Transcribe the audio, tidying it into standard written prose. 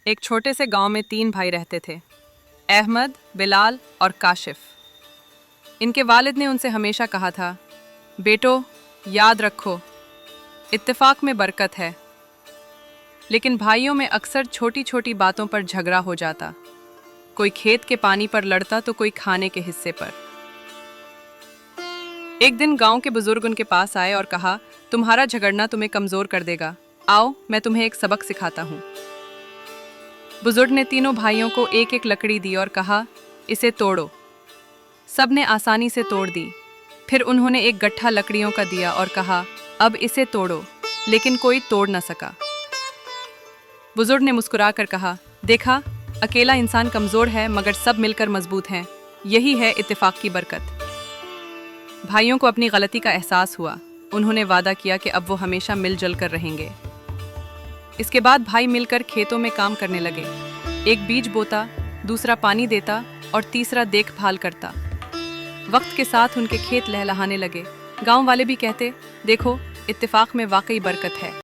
एक छोटे से गांव में 3 भाई रहते थे, अहमद, बिलाल और काशिफ। इनके वालिद ने उनसे हमेशा कहा था, बेटो याद रखो, इत्तेफाक में बरकत है। लेकिन भाइयों में अक्सर छोटी छोटी बातों पर झगड़ा हो जाता। कोई खेत के पानी पर लड़ता तो कोई खाने के हिस्से पर। एक दिन गांव के बुजुर्ग उनके पास आए और कहा, तुम्हारा झगड़ना तुम्हें कमजोर कर देगा, आओ मैं तुम्हें एक सबक सिखाता हूँ। बुजुर्ग ने तीनों भाइयों को एक एक लकड़ी दी और कहा, इसे तोड़ो। सब ने आसानी से तोड़ दी। फिर उन्होंने एक गट्ठा लकड़ियों का दिया और कहा, अब इसे तोड़ो, लेकिन कोई तोड़ न सका। बुजुर्ग ने मुस्कुराकर कहा, देखा, अकेला इंसान कमजोर है मगर सब मिलकर मजबूत हैं। यही है इत्तेफाक की बरकत। भाइयों को अपनी गलती का एहसास हुआ। उन्होंने वादा किया कि अब वो हमेशा मिलजुल कर रहेंगे। इसके बाद भाई मिलकर खेतों में काम करने लगे। एक बीज बोता, दूसरा पानी देता और तीसरा देखभाल करता। वक्त के साथ उनके खेत लहलहाने लगे। गांव वाले भी कहते, देखो, इत्तेफाक में वाकई बरकत है।